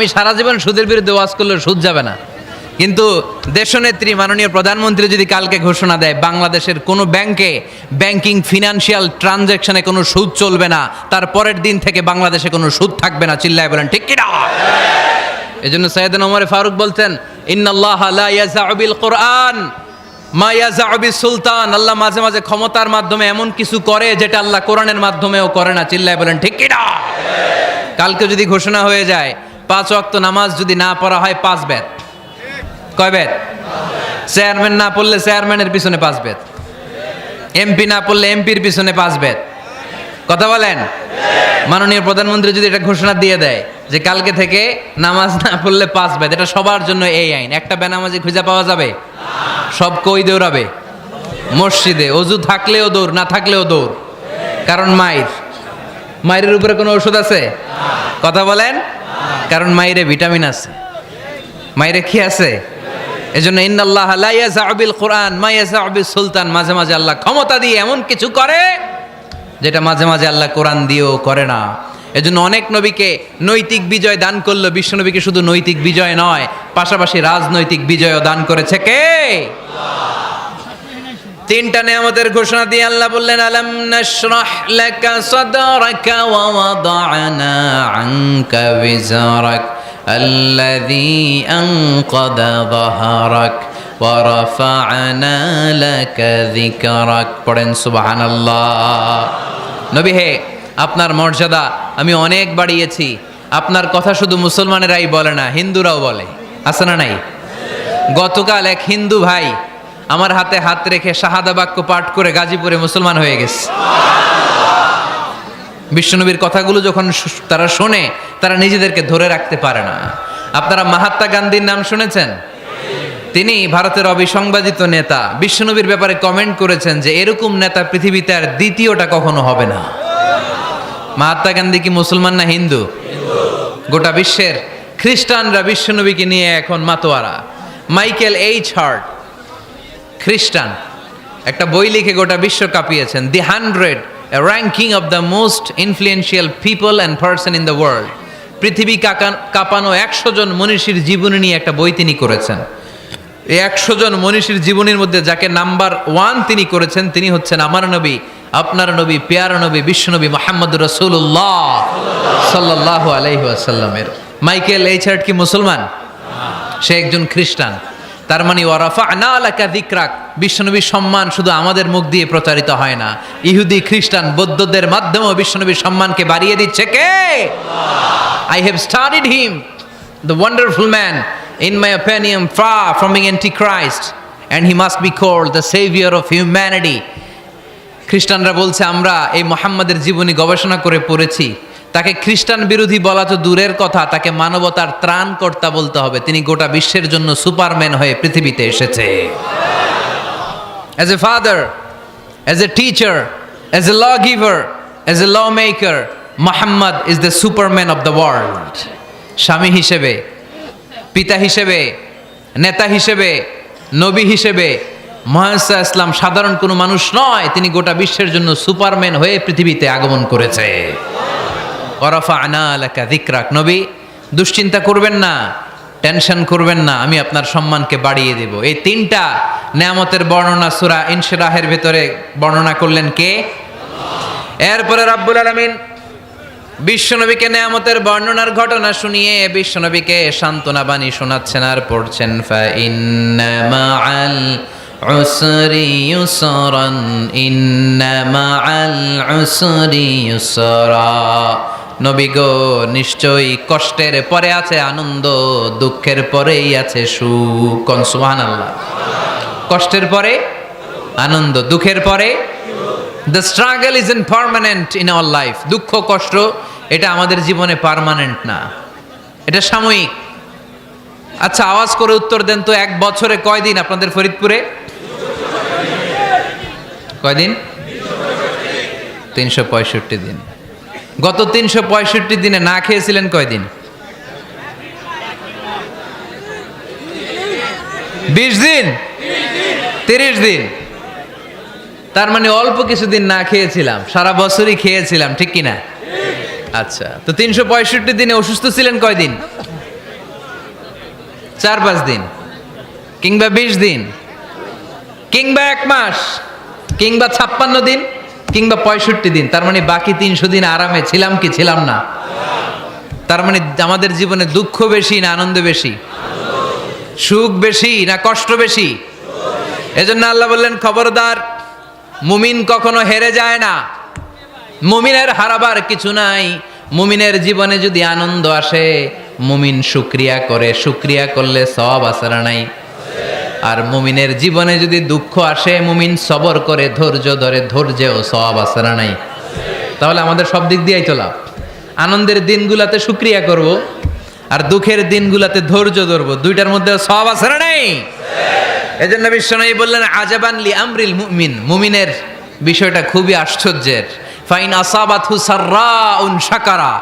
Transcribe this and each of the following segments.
আমি সারা জীবন সুদের বিরুদ্ধে ওয়াজ করলে সুদ যাবে না, কিন্তু দেশনেত্রী মাননীয় প্রধানমন্ত্রী যদি কালকে ঘোষণা দেয় বাংলাদেশের কোনো ব্যাংকে ব্যাংকিং ফিনান্সিয়াল ট্রানজ্যাকশনে কোনো সুদ চলবে না, তার পরের দিন থেকে বাংলাদেশে কোনো সুদ থাকবে না, চিল্লায় বলেন ঠিক কিনা? এজন্য সাইয়েদনা ওমর ফারুক বলতেন, ইন্নাল্লাহা লা ইয়াযাউ বিল কুরআন মা ইয়াযাউ বিস সুলতান। আল্লাহ মাঝে মাঝে ক্ষমতার মাধ্যমে এমন কিছু করে যেটা আল্লাহ কোরআনের মাধ্যমেও করে না, চিল্লায় বলেন ঠিক কিনা? কালকে যদি ঘোষণা হয়ে যায় 5 ওয়াক্ত নামাজ যদি না পড়া হয় 5 বেত। কয় বেত? চেয়ারম্যান না পড়লে চেয়ারম্যানের পিছনে 5 বেত, এমপি না পড়লে এমপির পিছনে 5 বেত। কথা বলেন? মাননীয় প্রধানমন্ত্রী যদি এটা ঘোষণা দিয়ে দেয় যে কালকে থেকে নামাজ না পড়লে 5 বেত, এটা সবার জন্য এই আইন। একটা বেনামাজি খুঁজে পাওয়া যাবে? সব কই দৌড়াবে? মসজিদে। অজু থাকলেও দৌড়, না থাকলেও দৌড়। কারণ মায়ের উপরে কোনো ওষুধ আছে? কথা বলেন? কারণ মায়েরে ভিটামিন আছে, মায়েরে কি আছে? এজন্য ইন্নাল্লাহা লা ইয়াযাউ বিল কুরআন মা ইয়াযাউ বিস সুলতান। মাঝে মাঝে আল্লাহ ক্ষমতা দিয়ে এমন কিছু করে যেটা মাঝে মাঝে আল্লাহ কোরআন দিয়েও করে না। এজন্য অনেক নবীকে নৈতিক বিজয় দান করলো, বিশ্ব নবীকে শুধু নৈতিক বিজয় নয়, পাশাপাশি রাজনৈতিক বিজয়ও দান করেছে কে? তিনটা নিয়ামতের ঘোষণা দিয়ে আল্লাহ বললেন, আলাম নাশরাহ লাকা সাদরাকা ওয়া ওয়াদা'না আনকা বিজরাক আল্লাযী আনকাদা যাহরাক ওয়া রাফা'না লাকা যিকরাক। পড়েন সুবহানাল্লাহ। নবী হে, আপনার মর্যাদা আমি অনেক বাড়িয়েছি। আপনার কথা শুধু মুসলমানেরাই বলে না, হিন্দুরাও বলে। আছে না নাই? গতকাল এক হিন্দু ভাই আমার হাতে হাত রেখে শাহাদা বাক্য পাঠ করে গাজীপুরে মুসলমান হয়ে গেছে। বিশ্বনবীর কথাগুলো যখন তারা শোনে, তারা নিজেদেরকে ধরে রাখতে পারে না। আপনারা মহাত্মা গান্ধীর নাম শুনেছেন? তিনি ভারতের অবিসংবাদিত নেতা। বিশ্বনবীর ব্যাপারে কমেন্ট করেছেন যে এরকম নেতা পৃথিবীতে আর দ্বিতীয়টা কখনো হবে না। মহাত্মা গান্ধী কি মুসলমান না হিন্দু? গোটা বিশ্বের খ্রিস্টানরা বিশ্বনবীকে নিয়ে এখন মাতোয়ারা। মাইকেল এইচ হার্ট, খ্রিস্টান, একটা বই লিখে গোটা বিশ্ব কাঁপিয়েছেন, দি 100 ranking of the most influential people and person in the world. পৃথিবী কাঁপানো 100 জন মনীষীর জীবনী নিয়ে একটা বই তিনি করেছেন। এই 100 জন মনীষীর জীবনীর মধ্যে যাকে নাম্বার 1 তিনি করেছেন, তিনি হচ্ছেন আমার নবী, আপনার নবী, পেয়ারা নবী, বিশ্বনবী মুহাম্মদুর রাসূলুল্লাহ সাল্লাল্লাহু আলাইহি ওয়াসাল্লামের। মাইকেল এইচ হার্ট কি মুসলমান? সে একজন খ্রিস্টান। তার মানে ওয়া রাফা'না লাকা যিকরাক, বিশ্বনবীর সম্মান শুধু আমাদের মুখ দিয়ে প্রচারিত হয় না, ইহুদি, খ্রিস্টান, বৌদ্ধদের মাধ্যমেও বিশ্বনবীর সম্মানকে বাড়িয়ে দিচ্ছে কে? I have studied him, the wonderful man, in my opinion far from being antichrist and he must be called the savior of humanity. খ্রিস্টানরা বলছে আমরা এই মুহাম্মাদের জীবনী গবেষণা করে পড়েছি, তাকে খ্রিস্টান বিরোধী বলা তো দূরের কথা, তাকে মানবতার ত্রাণকর্তা বলতে হবে। তিনি গোটা বিশ্বের জন্য সুপারম্যান হয়ে পৃথিবীতে এসেছে। As a father, as a teacher, as a lawgiver, as a lawmaker, Muhammad is the superman of the world. স্বামী হিসেবে, পিতা হিসেবে, নেতা হিসেবে, নবী হিসেবে মুহাম্মদ ইসলাম সাধারণ কোনো মানুষ নয়, তিনি গোটা বিশ্বের জন্য সুপারম্যান হয়ে পৃথিবীতে আগমন করেছে। ওয়া রাফা'না লাকা যিকরাক। নবী, দুশ্চিন্তা করবেন না, টেনশন করবেন না, আমি আপনার সম্মানকে বাড়িয়ে দেব। এই তিনটা নিয়ামতের বর্ণনা সূরা ইনশিরাহের ভিতরে বর্ণনা করলেন কে? এরপরে রাব্বুল আলামিন বিশ্বনবীকে নিয়ামতের বর্ণনার ঘটনা শুনিয়ে বিশ্বনবীকে সান্ত্বনা বাণী শোনাচ্ছেন আর পড়ছেন, ফা ইন্না মাআল উসরি ইউসরান ইন্না মাআল উসরি ইউসরা। নবী গো, নিশ্চয়ই কষ্টের পরে আছে আনন্দ, দুঃখের পরেই আছে সুখ। কোন সুবহানাল্লাহ। কষ্টের পরে আনন্দ, দুঃখের পরে। The struggle isn't permanent in our life. দুঃখ কষ্ট এটা আমাদের জীবনে পার্মানেন্ট না, এটা সাময়িক। আচ্ছা, আওয়াজ করে উত্তর দেন তো, 1 বছরে কয়দিন আপনাদের ফরিদপুরে? কয়দিন? 365 দিন। গত 365 দিনে না খেয়েছিলেন কয়দিন? 20 দিন, 30 দিন। তার মানে অল্প কিছুদিন না খেয়েছিলাম, সারা বছরই খেয়েছিলাম, ঠিক কিনা? আচ্ছা, তো 365 দিনে অসুস্থ ছিলেন কয়দিন? 4-5 দিন, কিংবা 20 দিন, কিংবা 1 মাস, কিংবা 56 দিন, কিংবা 65 দিন। তার মানে বাকি 300 দিন আরামে ছিলাম কি ছিলাম না? তার মানে আমাদের জীবনে দুঃখ বেশি না আনন্দ বেশি? সুখ বেশি না কষ্ট বেশি? এজন্য আল্লাহ বললেন, খবরদার, মুমিন কখনো হেরে যায় না। মুমিনের হারাবার কিছু নাই। মুমিনের জীবনে যদি আনন্দ আসে, মুমিন শুকরিয়া করে, শুকরিয়া করলে সওয়াব আছে না নাই? আর মুমিনের জীবনে যদি দুঃখ আসে, মুমিন সবর করে, ধৈর্য ধরে, ধৈর্যেও সওয়াব আছে না নাই? তাহলে আমাদের সব দিক দিয়েই তো লাভ। আনন্দের দিনগুলাতে শুকরিয়া করব, আর দুঃখের দিনগুলাতে ধৈর্য ধরবো, দুইটার মধ্যে সওয়াব আছে না নাই? এজন্য বিশ্বনবী বললেন, আজাবান লি আমরিল মুমিন, মুমিনের বিষয়টা খুবই আশ্চর্যের। ফাইন আসাবাতহু সাররাউন শাকারা,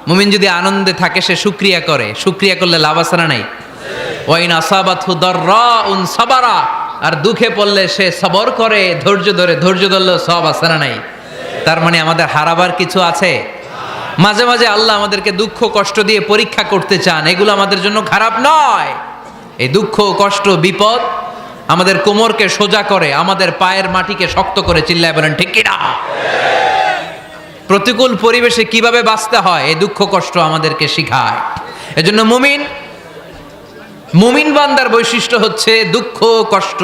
মুমিন যদি আনন্দে থাকে সে শুকরিয়া করে, শুকরিয়া করলে লাভ আছে না নাই? ওয়াইন আসাবাতহু দাররাউন সাবারা, আর দুঃখে পড়লে সে সবর করে, ধৈর্য ধরে, ধৈর্য ধরলেও সওয়াব আছে না নাই? তার মানে আমাদের হারাবার কিছু আছে? মাঝে মাঝে আল্লাহ আমাদেরকে দুঃখ কষ্ট দিয়ে পরীক্ষা করতে চান, এগুলো আমাদের জন্য খারাপ নয়। এই দুঃখ কষ্ট বিপদ আমাদের কোমরকে সোজা করে, আমাদের পায়ের মাটিকে শক্ত করে, চিল্লায় বলেন ঠিক কিনা? প্রতিকূল পরিবেশে কিভাবে বাঁচতে হয় এই দুঃখ কষ্ট আমাদেরকে শিখায়। এজন্য মুমিন বান্দার বৈশিষ্ট্য হচ্ছে দুঃখ কষ্ট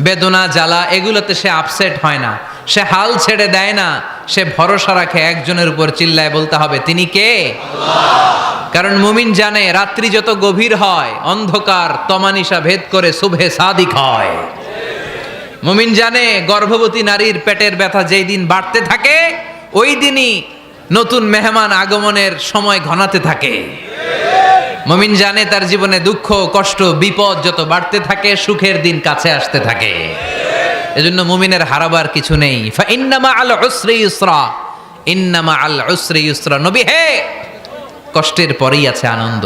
বেদনা জ্বালা এগুলোতে সে আপসেট হয় না, সে হাল ছেড়ে দেয় না, সে ভরসা রাখে একজনের উপর, চিল্লায় বলতে হবে তিনি কে? আল্লাহ। কারণ মুমিন জানে রাত্রি যত গভীর হয়, অন্ধকার তমানিসা ভেদ করে সুবহে সাদিক হয়। মুমিন জানে গর্ভবতী নারীর পেটের ব্যথা যেই দিন বাড়তে থাকে, ওই দিনই নতুন মেহমান আগমনের সময় ঘনাতে থাকে। মুমিন জানে তার জীবনে দুঃখ কষ্ট বিপদ যত বাড়তে থাকে, সুখের দিন কাছে আসতে থাকে। এজন্য মুমিনের হারাবার কিছু নেই। ফা ইন্নামা আল উসরি ইউসরা, ইন্নামা আল উসরি ইউসরা। নবী হে, কষ্টের পরেই আছে আনন্দ,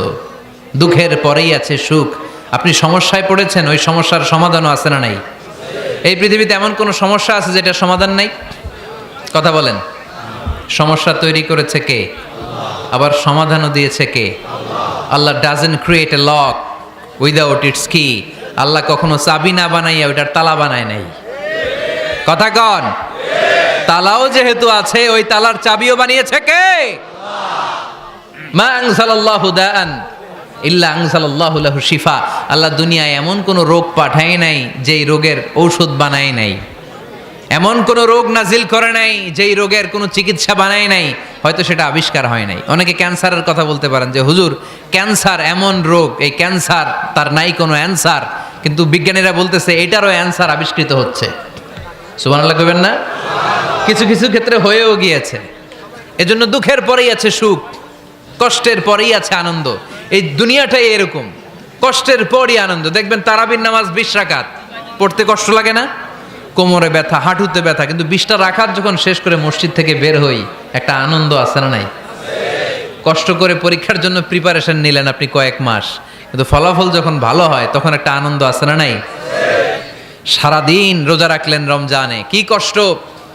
দুঃখের পরেই আছে সুখ। আপনি সমস্যায় পড়েছেন, ওই সমস্যার সমাধানও আছে না নাই? এই পৃথিবীতে এমন কোন সমস্যা আছে যেটা সমাধান নাই? কথা বলেন। সমস্যা তৈরি করেছে কে? আবার সমাধানও দিয়েছে কে? Allah doesn't create a lock without its key. Allah কখনো চাবি না বানাইয়া ওইটার তালা বানায় নাই। কথা কন। তালাও যেহেতু আছে, ওই তালার চাবিও বানিয়েছে কে? মা আনজালাল্লাহু দাআন ইল্লা আনজালাল্লাহু লাহু শিফা। আল্লাহ দুনিয়ায় এমন কোন রোগ পাঠায় নাই যেই রোগের ঔষধ বানায় নাই, এমন কোন রোগ নাজিল করে নাই যেই রোগের কোনো চিকিৎসা বানায় নাই, হয়তো সেটা আবিষ্কার হয় নাই। অনেকে ক্যান্সারের কথা বলতে পারেন যে হুজুর ক্যান্সার এমন রোগ, এই ক্যান্সার তার নাই কোনো অ্যান্সার, কিন্তু বিজ্ঞানীরা বলতেছে এটারও অ্যান্সার আবিষ্কৃত হচ্ছে। সুবহানাল্লাহ কইবেন না? কিছু কিছু ক্ষেত্রে হয়েও গিয়েছে। এজন্য দুঃখের পরেই আছে সুখ, কষ্টের পরেই আছে আনন্দ। এই দুনিয়াটাই এরকম, কষ্টের পরই আনন্দ। দেখবেন তারাবির নামাজ 20 রাকাত পড়তে কষ্ট লাগে না? কোমরে ব্যথা, হাঁটুতে ব্যথা, কিন্তু 20টা রাকাত যখন শেষ করে মসজিদ থেকে বের হই, একটা আনন্দ আছে না নাই? কষ্ট করে পরীক্ষার জন্য প্রিপারেশন নিলেন আপনি কয়েক মাস, কিন্তু ফলাফল যখন ভালো হয় তখন একটা আনন্দ আছে না নাই? সারাদিন রোজা রাখলেন রমজানে, কি কষ্ট,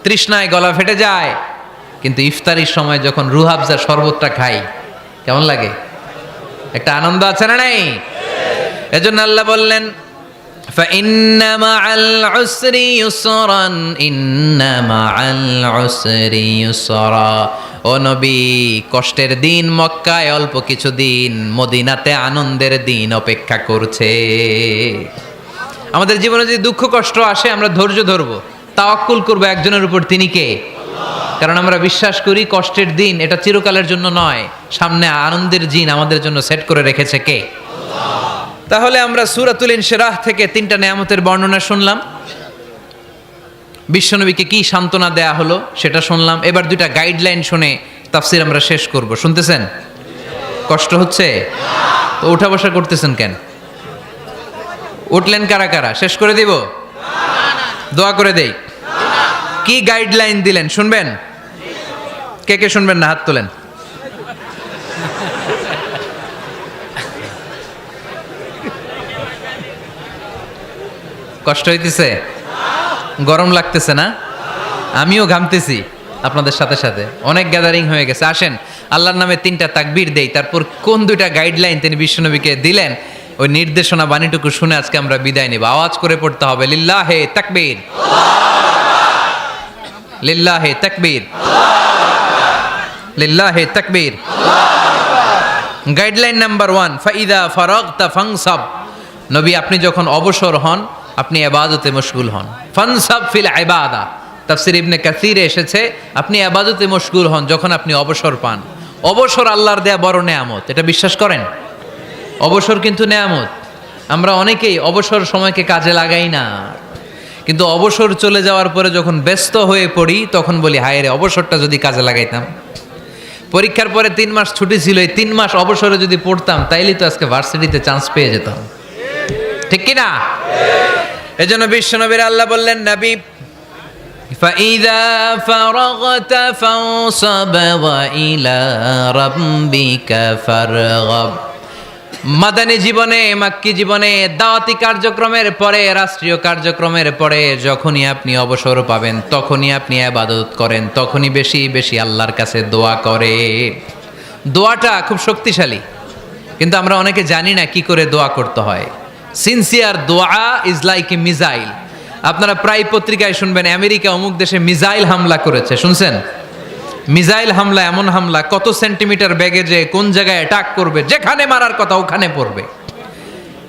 তৃষ্ণায় গলা ফেটে যায়, কিন্তু ইফতারির সময় যখন রুহাবজা শরবতটা খাই, কেমন লাগে? একটা আনন্দ আছে না নাই? এজন্য আল্লাহ বললেন فإن مع العسر يسرا إن مع العسر يسرا। ও নবী, কষ্টের দিন মক্কায় অল্প কিছু দিন, মদিনাতে আনন্দের দিন অপেক্ষা করছে। আমাদের জীবনে যদি দুঃখ কষ্ট আসে, আমরা ধৈর্য ধরবো, তাওয়াক্কুল করবো একজনের উপর, তিনি কে? কারণ আমরা বিশ্বাস করি কষ্টের দিন এটা চিরকালের জন্য নয়, সামনে আনন্দের দিন আমাদের জন্য সেট করে রেখেছে কে? তাহলে আমরা সূরাতুল ইনশিরাহ থেকে 3টা নেয়ামতের বর্ণনা শুনলাম, বিশ্বনবীকে কি সান্ত্বনা দেয়া হলো সেটা শুনলাম। এবার 2টা গাইডলাইন শুনে তাফসীর আমরা শেষ করব। শুনতেছেন? কষ্ট হচ্ছে তো উঠা বসা করতেছেন কেন? উঠলেন কারা কারা? শেষ করে দিব? দোয়া করে দেই। কি গাইডলাইন দিলেন শুনবেন? কে কে শুনবেন না হাত তোলেন। কষ্ট হইতেছে? গরম লাগতেছে না? আমিও ঘামতেছি আপনাদের সাথে সাথে। অনেক গ্যাদারিং হয়ে গেছে। আসেন আল্লাহর নামে 3টা তাকবীর দেই, তারপর কোন 2টা গাইডলাইন তিনি বিশ্বনবীকে দিলেন ওই নির্দেশনা বাণীটুকু শুনে আজকে আমরা বিদায় নেব। আওয়াজ করে পড়তে হবে লিল্লাহে তাকবীর, লিল্লাহে তাকবীর, লিল্লাহে তাকবীর। গাইডলাইন নাম্বার 1, ফাইদা ফারাগতা ফানসাব। নবী আপনি যখন অবসর হন আপনি ইবাদতে মশগুল হন। ফানসাব ফিল ইবাদা, তাফসীর ইবনে কাসিরে এসেছে আপনি ইবাদতে মশগুল হন যখন আপনি অবসর পান। অবসর আল্লাহর দেয়া বড় নেয়ামত, এটা বিশ্বাস করেন? অবসর কিন্তু নেয়ামত। আমরা অনেকেই অবসর সময়কে কাজে লাগাই না, কিন্তু অবসর চলে যাওয়ার পরে যখন ব্যস্ত হয়ে পড়ি তখন বলি হায় রে, অবসরটা যদি কাজে লাগাইতাম। পরীক্ষার পরে 3 মাস ছুটি ছিল, এই 3 মাস অবসরে যদি পড়তাম তাইলে তো আজকে ভার্সিটিতে চান্স পেয়ে যেতাম, ঠিক কি না? এজন্য বিশ্বনবীর আল্লাহ বললেন, নবী ফাইদা ফারাগতা ফানসাব ওয়া ইলা রাব্বিকা ফারগাব। মাদানী জীবনে, মাক্কি জীবনে, দাওয়াতি কার্যক্রমের পরে, রাষ্ট্রীয় কার্যক্রমের পরে যখনই আপনি অবসর পাবেন তখনই আপনি ইবাদত করেন, তখনই বেশি বেশি আল্লাহর কাছে দোয়া করে। দোয়াটা খুব শক্তিশালী, কিন্তু আমরা অনেকে জানি না কি করে দোয়া করতে হয়। সিনসিয়ার দোয়া ইজ লাইক এ মিসাইল। আপনারা প্রায় পত্রিকায় শুনবেন আমেরিকা অমুক দেশে মিসাইল হামলা করেছে, শুনছেন? মিসাইল হামলা এমন হামলা, কত সেন্টিমিটার বেগে যে কোন জায়গায় অ্যাটাক করবে, যেখানে মারার কথা ওখানে পড়বে।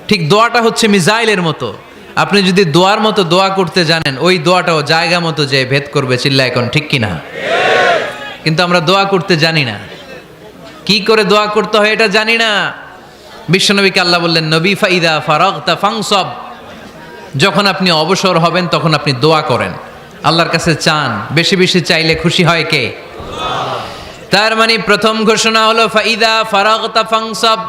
ঠিক দোয়াটা হচ্ছে মিসাইলের মতো। আপনি যদি দোয়ার মতো দোয়া করতে জানেন, ওই দোয়াটাও জায়গা মতো যে ভেদ করবে। চিল্লা এখন ঠিক কিনা? কিন্তু আমরা দোয়া করতে জানি না, কি করে দোয়া করতে হয় এটা জানি না। বিশ্বনবীকে আল্লাহ বললেন, নবী ফাইদা ফারাগতা ফানসাব, যখন আপনি অবসর হবেন তখন আপনি দোয়া করেন, আল্লাহর কাছে চান। বেশি বেশি চাইলে খুশি হয় কে? তার মানে প্রথম ঘোষণা হলো ফাইদা ফারাগতা ফানসাব।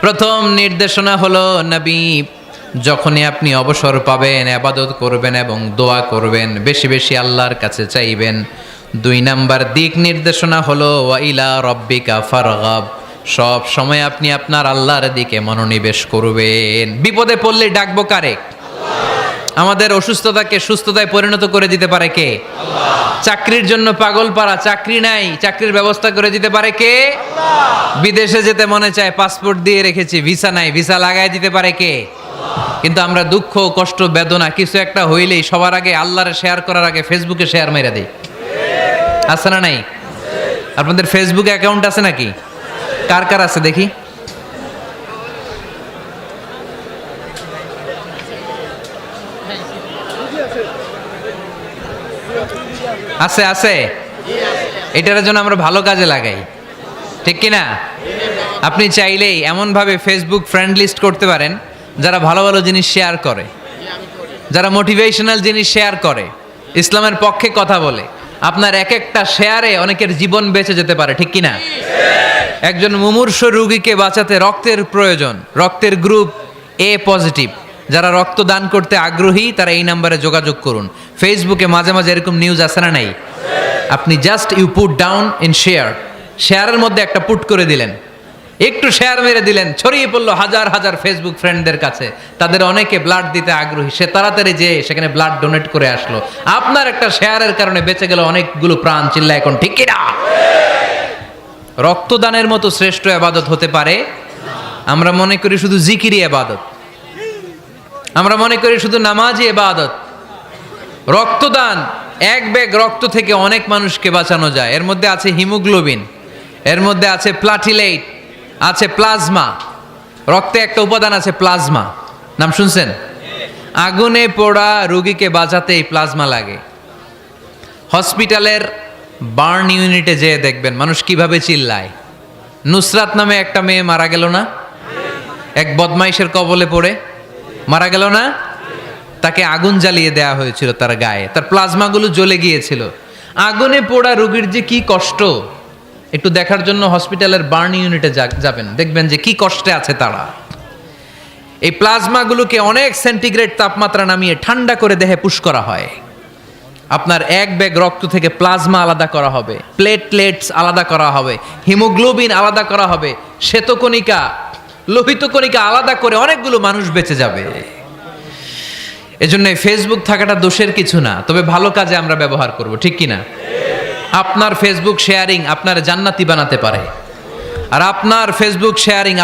প্রথম নির্দেশনা হলো নবী যখনই আপনি অবসর পাবেন ইবাদত করবেন এবং দোয়া করবেন, বেশি বেশি আল্লাহর কাছে চাইবেন। 2 নাম্বার দিক নির্দেশনা হলো ওয়া ইলা রাব্বিকা ফারগাব, সব সময় আপনি আপনার আল্লাহর দিকে মনোনিবেশ করবেন। বিপদে পড়লে ডাকবো কারে? আমাদের অসুস্থতাকে সুস্থতায় পরিণত করে দিতে পারে কে? চাকরির জন্য পাগল পারা, চাকরি নাই, চাকরির ব্যবস্থা করে দিতে পারে কে? বিদেশে যেতে মনে চায়, পাসপোর্ট দিয়ে রেখেছি, ভিসা নাই, ভিসা লাগাই দিতে পারে কে? কিন্তু আমরা দুঃখ, কষ্ট, বেদনা কিছু একটা হইলেই সবার আগে আল্লাহরে শেয়ার করার আগে ফেসবুকে শেয়ার মেরে দেই। আছে না নাই? আপনাদের ফেসবুকে অ্যাকাউন্ট আছে নাকি? কার কার আছে দেখি? আছে আছে। এটার জন্য আমরা ভালো কাজে লাগাই, ঠিক কিনা? আপনি চাইলেই এমনভাবে ফেসবুক ফ্রেন্ড লিস্ট করতে পারেন যারা ভালো ভালো জিনিস শেয়ার করে, যারা মোটিভেশনাল জিনিস শেয়ার করে, ইসলামের পক্ষে কথা বলে। আপনার এক একটা শেয়ারে অনেকের জীবন বেঁচে যেতে পারে, ঠিক কিনা? একজন মুমূর্ষ রোগীকে বাঁচাতে রক্তের প্রয়োজন, রক্তের গ্রুপ এ পজিটিভ। যারা রক্ত দান করতে আগ্রহী তারা এই নাম্বারে যোগাযোগ করুন। ফেসবুকে মাঝে মাঝে এরকম নিউজ আসে না নাই? আপনি just you put down in share, শেয়ারের মধ্যে একটা পুট করে দিলেন, একটু শেয়ার মেরে দিলেন, ছড়িয়ে পড়লো হাজার হাজার ফেসবুক ফ্রেন্ডদের কাছে। তাদের অনেকে ব্লাড দিতে আগ্রহী, সে তাড়াতাড়ি যেয়ে সেখানে ব্লাড ডোনেট করে আসলো। আপনার একটা শেয়ারের কারণে বেঁচে গেল অনেকগুলো প্রাণ। চিল্লা এখন ঠিক কিনা? রক্তদানের মতো শ্রেষ্ঠ ইবাদত হতে পারে? আমরা মনে করি শুধু জিকিরি ইবাদত, আমরা মনে করি শুধু নামাজি ইবাদত। রক্তদান, এক ব্যাগ রক্ত থেকে অনেক মানুষকে বাঁচানো যায়। এর মধ্যে আছে হিমোগ্লোবিন, এর মধ্যে আছে প্লাটিলেট, আছে প্লাজমা। রক্তে একটা উপাদান আছে প্লাজমা, নাম শুনছেন? আগুনে পোড়া রোগীকে বাঁচাতে এই প্লাজমা লাগে। হসপিটালের বার্ন ইউনিটে যেয়ে দেখবেন মানুষ কিভাবে চিল্লায়। নুসরাত নামে একটা মেয়ে মারা গেল না? এক বদমাইশের কবলে পড়ে মারা গেল না? তাকে আগুন জ্বালিয়ে দেওয়া হয়েছিল তার গায়ে, তার প্লাজমাগুলো জ্বলে গিয়েছিল। আগুনে পোড়া রোগীর যে কি কষ্ট, একটু দেখার জন্য হসপিটালের বার্ন ইউনিটে যাবেন, দেখবেন যে কি কষ্টে আছে তারা। এই প্লাজমাগুলোকে অনেক সেন্টিগ্রেড তাপমাত্রা নামিয়ে ঠান্ডা করে দেহে পুশ করা হয়। আপনার এক ব্যাগ রক্ত থেকে প্লাজমা আলাদা করা হবে, প্লেটলেটস আলাদা করা হবে, হিমোগ্লোবিন আলাদা করা হবে, শ্বেতকণিকা, লোহিত কণিকা আলাদা করে অনেকগুলো মানুষ বেঁচে যাবে। এজন্য ফেসবুক থাকাটা দোষের কিছু না, তবে ভালো কাজে আমরা ব্যবহার করব, ঠিক কিনা? আপনার ফেসবুক শেয়ারিং আপনার জান্নাতি বানাতে পারে, আর আপনার ফেসবুক শেয়ারিং